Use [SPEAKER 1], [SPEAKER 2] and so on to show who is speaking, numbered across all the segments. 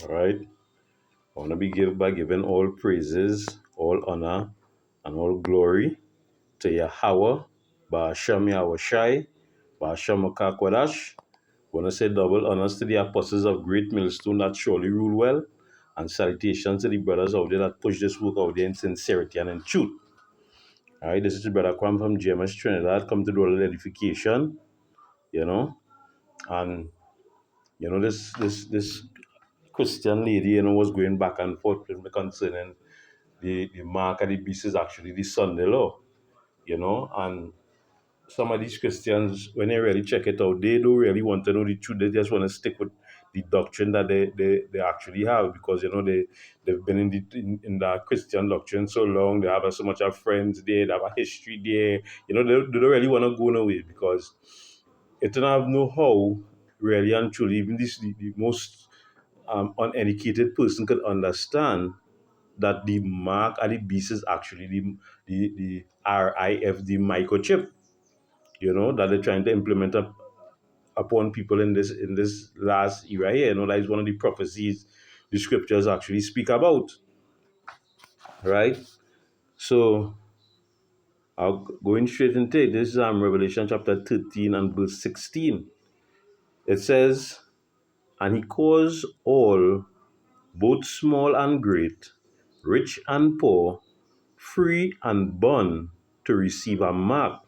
[SPEAKER 1] All right. I want to be give by giving all praises, all honor, and all glory to Yahweh, Ba'ashem Yahushai, Ba'ashem Makakwadash. Want to say double honors to the apostles of Great Millstone that surely rule well, and salutations to the brothers out there that push this work out there in sincerity and in truth. All right, this is your brother Kwam from GMS Trinidad, come to do a little edification, you know, and this Christian lady, was going back and forth with me concerning the mark of the beast is actually the Sunday law, and some of these Christians, when they really check it out, they don't really want to know the truth. They just want to stick with the doctrine that they actually have because they've been in the Christian doctrine so long. They have so much of friends there. They have a history there. They don't really want to go nowhere because it don't have no how really and truly. Even the most uneducated person could understand that the mark of the beast is actually the RIFD microchip, that they're trying to implement upon people in this last era here. That is one of the prophecies the scriptures actually speak about, right? So I'll going straight into it. This is Revelation chapter 13 and verse 16. It says, "And he caused all, both small and great, rich and poor, free and bond, to receive a mark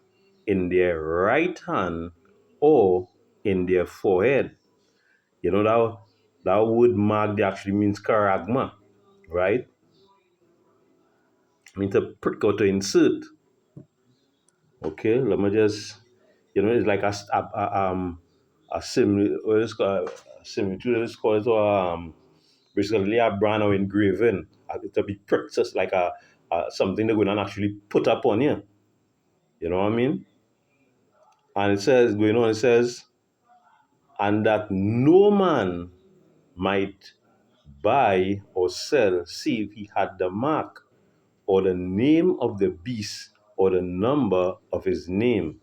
[SPEAKER 1] in their right hand or in their forehead." That word mark there actually means charagma, right? I mean to prick or to insert. Okay, let me just, it's like a what is called a similitude. Let's call it basically a brand or engraving. To be pricked, just like a something they're going to actually put up on you. You know what I mean? And it says, and that no man might buy or sell, save he had the mark or the name of the beast or the number of his name.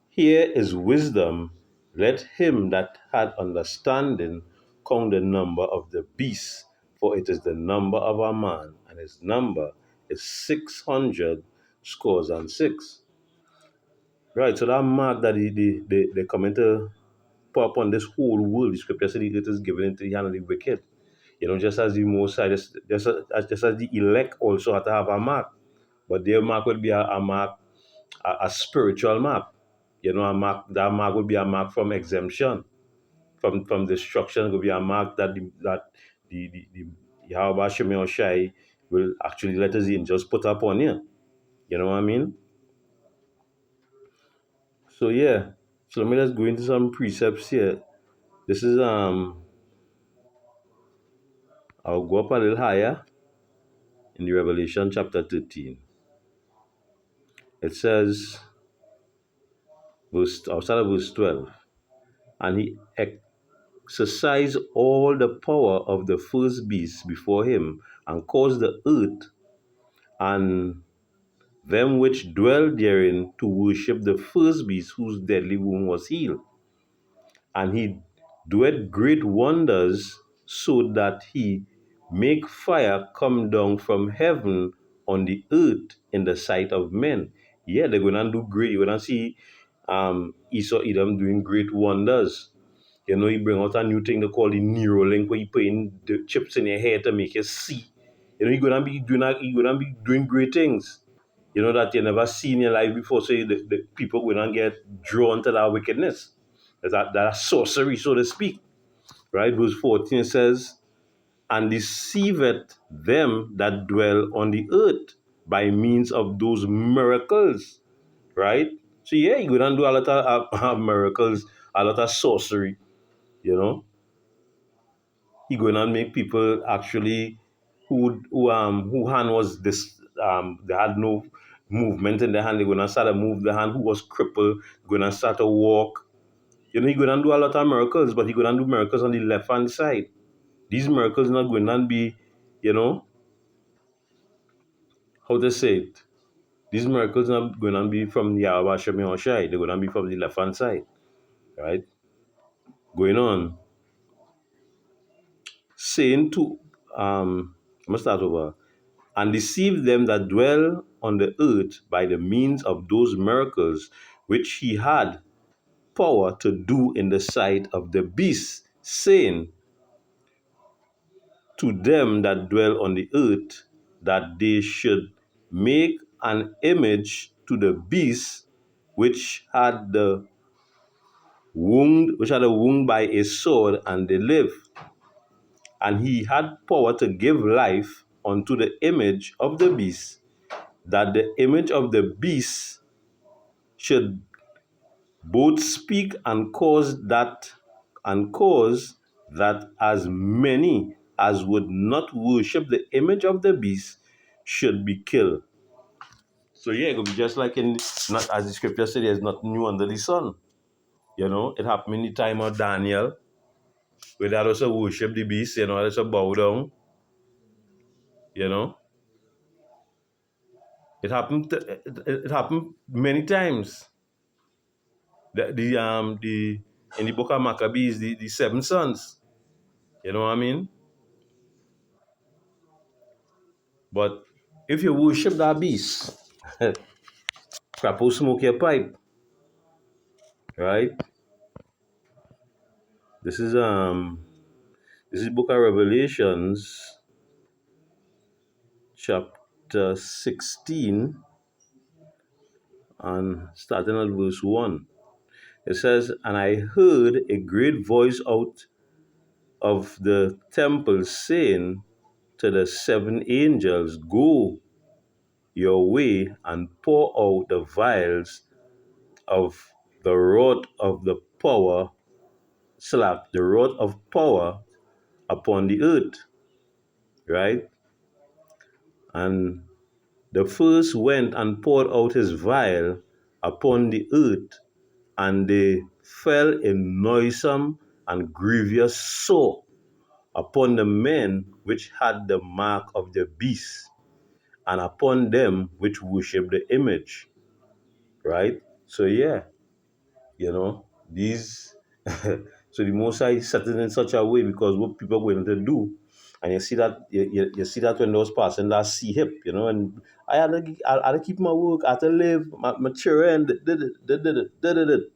[SPEAKER 1] Here is wisdom. Let him that had understanding count the number of the beast, for it is the number of a man, and his number is 600 scores and six. Right, so that mark that they come into pour upon this whole world, the scripture said it is given into the hand of the wicked. Just as the Most High, just as the elect also have to have a mark, but their mark would be a mark, a spiritual mark. A mark, that mark would be a mark from exemption, from destruction. It would be a mark that the Yahweh Shemel Shai will actually let his angels put up on you. You know what I mean? So yeah. So let me just go into some precepts here. This is I'll go up a little higher in the Revelation chapter 13. It says, I'll start at verse 12. "And he exercised all the power of the first beast before him, and caused the earth and them which dwell therein to worship the first beast whose deadly wound was healed. And he doeth great wonders, so that he make fire come down from heaven on the earth in the sight of men." Yeah, they're gonna do great. You're gonna see Esau Edom doing great wonders. He bring out a new thing they call the Neuralink, where you put in the chips in your head to make you see. You're gonna be doing great things. That you never seen in your life before. So the people will not get drawn to that wickedness. That sorcery, so to speak. Right? Verse 14 says, "And deceiveth them that dwell on the earth by means of those miracles." Right? So yeah, you go and do a lot of miracles, a lot of sorcery, you know. He going to make people actually who hand was this they had no movement in their hand. They're gonna start to move the hand. Who was crippled gonna start to walk. He gonna do a lot of miracles, but he gonna do miracles on the left hand side. These miracles not going to be, you know, how to say it. These miracles not going to be from the Yahweh Shemi Hoshai. They're going to be from the left hand side, right? Going on. saying to, I must start over, and deceived them that dwell on the earth by the means of those miracles which he had power to do in the sight of the beast, saying to them that dwell on the earth that they should make an image to the beast which had a wound by a sword, and they live. And he had power to give life unto the image of the beast, that the image of the beast should both speak and cause that as many as would not worship the image of the beast should be killed. So yeah, it could be just like in, not as the scripture said, there's nothing new under the sun. It happened in the time of Daniel, where they also worship the beast, they also bow down. You know, it happened many times. The in the book of Maccabees, the seven sons. You know what I mean? But if you worship that beast, crap will smoke your pipe, right? This is book of Revelations, chapter 16, and starting at verse 1. It says, "And I heard a great voice out of the temple saying to the seven angels, Go your way and pour out the vials of the wrath of the power, the wrath of power upon the earth." Right? And the first went and poured out his vial upon the earth, and they fell in noisome and grievous sore upon the men which had the mark of the beast, and upon them which worship the image. Right? So yeah, these so the Most High set it in such a way, because what people are going to do, and you see that you see that when those passing that sea hip, and I had to keep my work, I had to live, my children did it.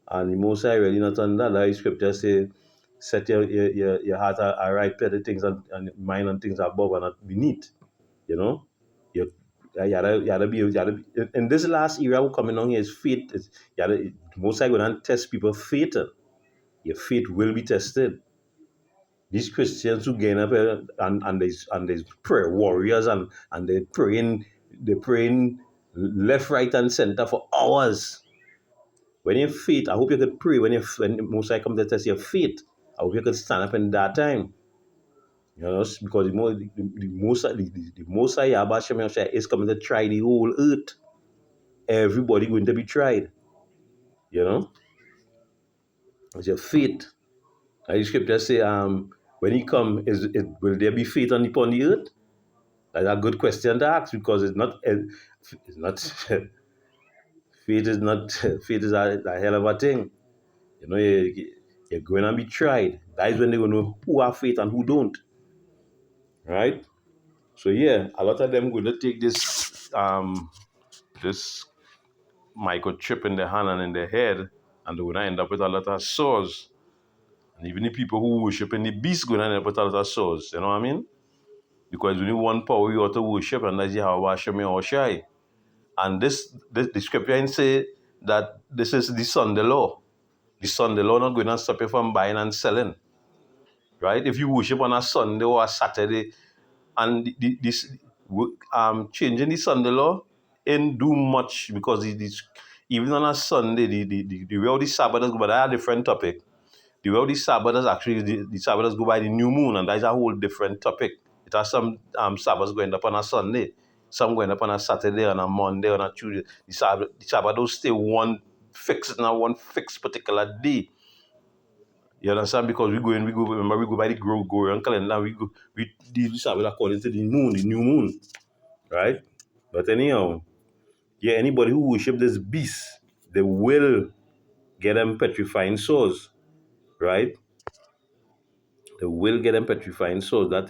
[SPEAKER 1] And the Most High really not on that. Like scripture say, set your heart are right, pay the things and mind on things above and not beneath. You know, you you gotta be in this last era we're coming on here is faith. Most High going to test people faith. Your faith will be tested. These Christians who gain up and there's prayer warriors and they're praying left, right, and center for hours. When your faith, I hope you could pray when Most High come to test your faith. I hope you could stand up in that time. Because the most High Yahweh Shem Yahshua is coming to try the whole earth. Everybody going to be tried. You know, it's your faith. And the scripture say, when he come, will there be faith upon the earth? That's a good question to ask, because it's not faith is not faith is a hell of a thing. You're going to be tried. That is when they're going to know who have faith and who don't. Right? So yeah, a lot of them going to take this microchip in their hand and in their head, and they're going to end up with a lot of sores. And even the people who worship in the beast going to end up with a lot of sores. You know what I mean? Because only one power you ought to worship, and that's Yahweh Hashem Yahushai. And the scripture say that this is the Sunday law. The Sunday law not going to stop you from buying and selling. Right? If you worship on a Sunday or a Saturday, and changing the Sunday law ain't do much, because even on a Sunday, the way how the Sabbath go, but that's a different topic. The way how the Sabbath actually, the Sabbath go by the new moon, and that's a whole different topic. It has some Sabbaths going up on a Sunday, some going up on a Saturday, on a Monday, on a Tuesday. The Sabbath don't stay one fixed particular day. You understand? Because remember, we go by the Gregorian calendar, we do the Sabbath according to the new moon, right? But anyhow, yeah, anybody who worship this beast, they will get them petrifying sores, right? It will get them petrifying so that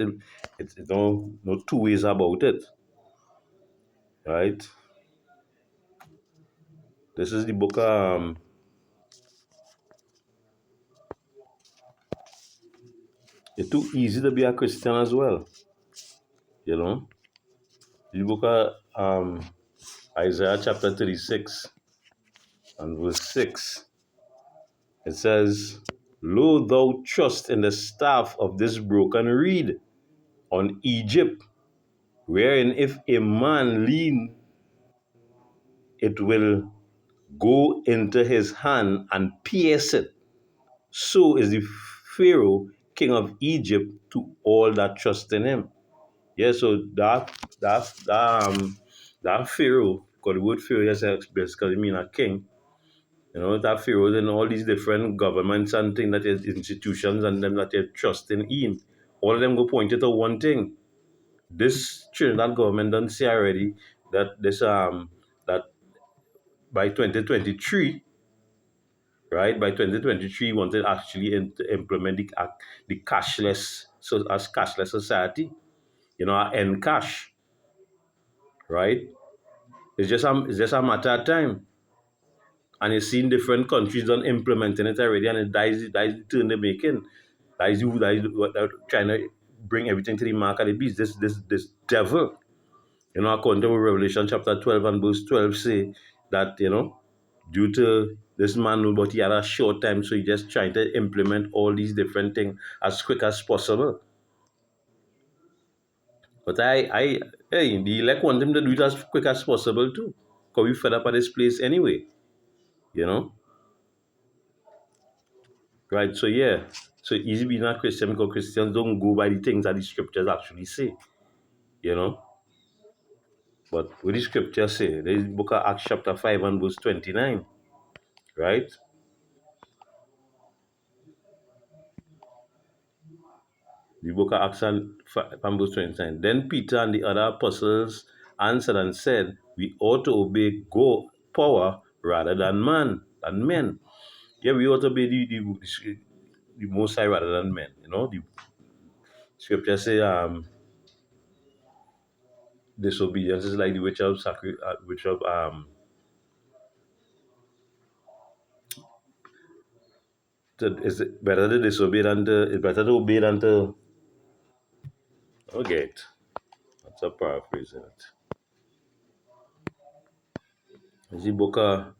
[SPEAKER 1] it's no two ways about it, right? This is the book. It's too easy to be a Christian as well, you know. The book of Isaiah chapter 36 and verse 6. It says, "Lo, thou trust in the staff of this broken reed on Egypt, wherein if a man lean, it will go into his hand and pierce it. So is the Pharaoh, king of Egypt, to all that trust in him." Yeah, so that Pharaoh, because the word Pharaoh just basically mean a king. You know, that Pharaoh and all these different governments and things that is institutions and them that they trust in. All of them go point it to one thing. This Trinidad government done say already that that by 2023, right? By 2023, wanted actually to implement the cashless, so as cashless society, end cash, right? It's just a matter of time. And you've seen different countries done implementing it already, and that is the turn they're making. That is what they're trying to bring everything to the mark of the beast. This devil, according to Revelation chapter 12 and verse 12, say that, due to this man knew but he had a short time, so he just trying to implement all these different things as quick as possible. But hey, the elect want him to do it as quick as possible too. Because we fed up at this place anyway, you know? Right, so yeah. So easy being a Christian because Christians don't go by the things that the scriptures actually say, you know? But what the scriptures say, there is book of Acts chapter 5 and verse 29, right? The book of Acts and 5 and verse 29. Then Peter and the other apostles answered and said, "We ought to obey God power rather than men." Yeah, we ought to obey the Most High rather than men. The scripture say, disobedience is like the which of is it better to disobey than to it's better to obey than to okay. That's a paraphrase in it. Is the book of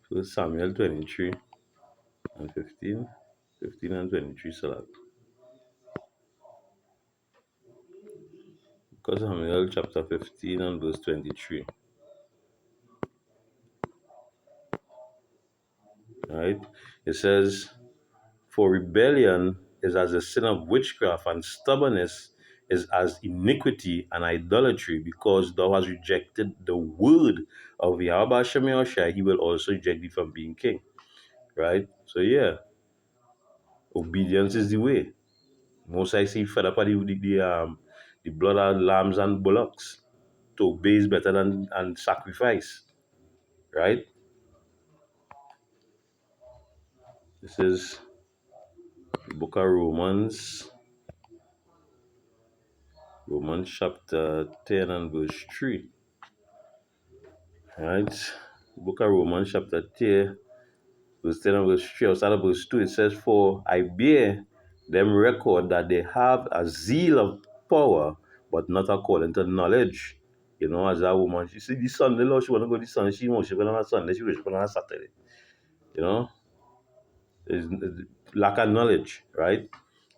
[SPEAKER 1] 1 Samuel 23 and 15? 15 and 23 select. Because Samuel chapter 15 and verse 23. Right? It says, "For rebellion is as the sin of witchcraft, and stubbornness is as iniquity and idolatry, because thou hast rejected the word of Yahweh Shem Yahushai, he will also reject thee from being king." Right? So yeah, obedience is the way. Most I see fed up at the blood of lambs and bullocks. To obey is better than sacrifice. Right? This is the book of Romans chapter 10 and verse 3. Right? The book of Romans chapter 10, verse 10 and verse 3. Outside of verse 2, it says, "For I bear them record that they have a zeal of power, but not according to knowledge." As that woman, she see the Sunday, Lord, she want to go to the Sunday, she worship on a Sunday, she worship on a Saturday. You know, it's lack of knowledge, right?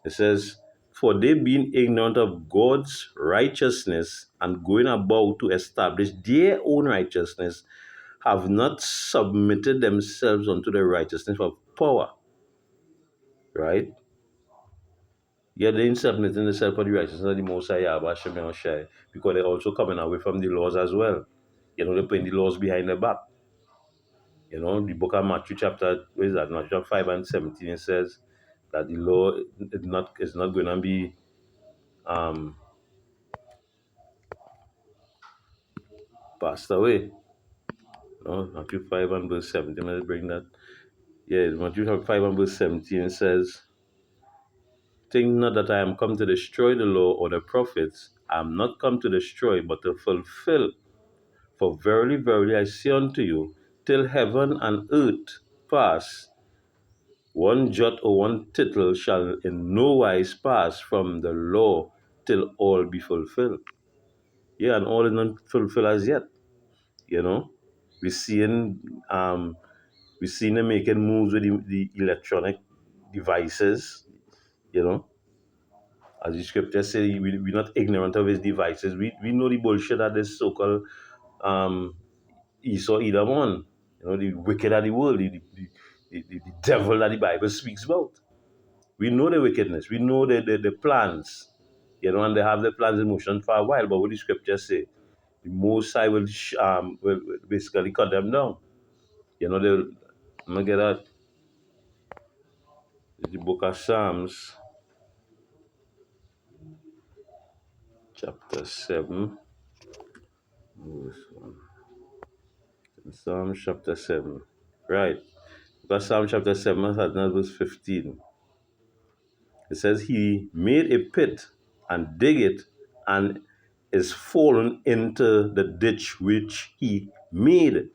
[SPEAKER 1] It says, "For they being ignorant of God's righteousness and going about to establish their own righteousness, have not submitted themselves unto the righteousness of power." Right? Yeah, they ain't submitting themselves for the righteousness of the Most High Yahweh Shem Yahushai, because they're also coming away from the laws as well. They're putting the laws behind their back. The book of Matthew chapter, what is that? Matthew chapter 5 and 17, it says that the law is not going to be um, passed away. Matthew 5 and verse 17, let's bring that. Yeah, Matthew chapter 5 and verse 17 says, Think not that I am come to destroy the law or the prophets. I am not come to destroy, but to fulfill. For verily, verily, I say unto you, till heaven and earth pass, one jot or one tittle shall in no wise pass from the law till all be fulfilled. Yeah, and all is not fulfilled as yet. You know, we're seeing we're seeing them making moves with the electronic devices. You know, as the scripture say, we're not ignorant of his devices. We know the bullshit that this so-called um, Esau Edom on. You know, the wicked of the world, the devil that the Bible speaks about. We know the wickedness. We know the plans. You know, and they have the plans in motion for a while. But what the scriptures say, the Most High will basically cut them down. You know, I'm gonna get that. The book of Psalms, chapter 7. Verse 1. Psalms chapter 7. Right. Because Psalm chapter 7, verse 15. It says, He made a pit and dig it and is fallen into the ditch which he made.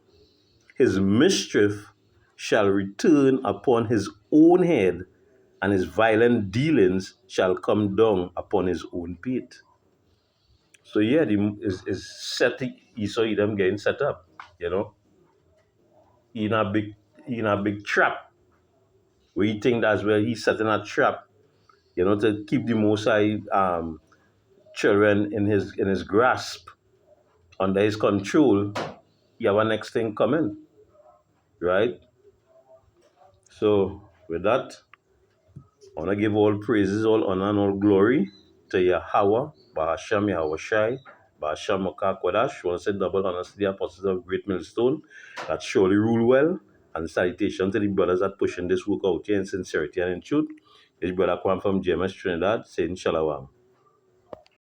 [SPEAKER 1] His mischief shall return upon his own head, and his violent dealings shall come down upon his own pate. So yeah, is setting Esau Edom getting set up, you know, in a big trap. We think that's where he's setting a trap, you know, to keep the Most High children in his grasp, under his control. You have a next thing coming, right? So with that, I want to give all praises, all honor, and all glory to Yahweh, Bahasham Yahweh Shai, Bahasham Mokah Kodash. I want to say double honors to the apostles of Great Millstone that surely rule well. And salutation to the brothers that pushing this work out here in sincerity and in truth. His brother Kwan from GMS Trinidad saying Shalom.